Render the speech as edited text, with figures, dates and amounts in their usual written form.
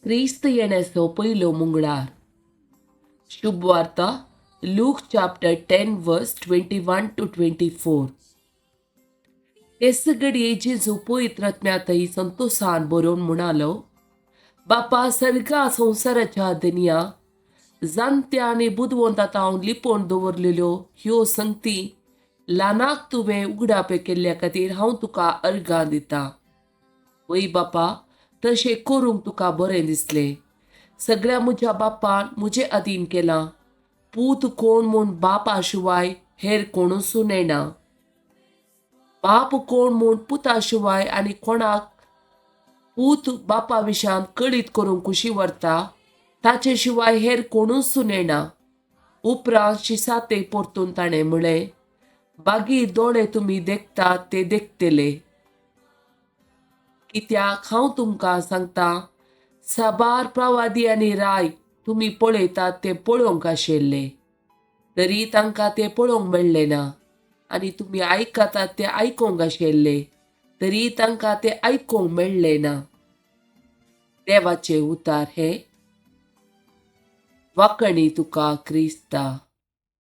क्रिस्त येण्याचो पयलो मंगळार. शुभ वार्ता लूक चॅप्टर 10 वर्स 21 to 24. तेच घडये जेजू पवित्र आत्म्यातही संतोषान बरोवन म्हणालो, बापा सर्गा संवसाराच्या दुनिया जाणत्या आनी बुदवंतात हांव लिपोवन दवरलेल्यो ह्यो संगती ल्हानाक तुवें उगडापे केल्ल्या खातीर हांव तुका अर्गां दितां. वय बापा, तशें करूंक तुका बरें दिसलें. सगळ्या म्हज्या बापान म्हजे अधीन केलां. पूत कोण म्हूण बापा शिवाय हेर कोणूच नेना. बाप कोण म्हूण पुता शिवाय आनी कोणाक पूत बापा विशान कळीत करूंक कुशी व्हरता ताचे शिवाय हेर कोणूच नेना. उपरांत शिसाते परतून ताणें म्हळें, बागी दोळे तुमी देखतात ते देखतले. कित्याक हांव तुमकां सांगतां, साबार प्रवादी आनी राय तुमी पळयतात ते पळोवंक आशिल्ले, तरी तांकां ते पळोवंक मेळ्ळे ना. आनी तुमी आयकतात ते आयकोंक आशिल्ले, तरी तांकां ते आयकोंक मेळ्ळे ना. देवाचें उतार हे. वाकणी तुका क्रिस्ता.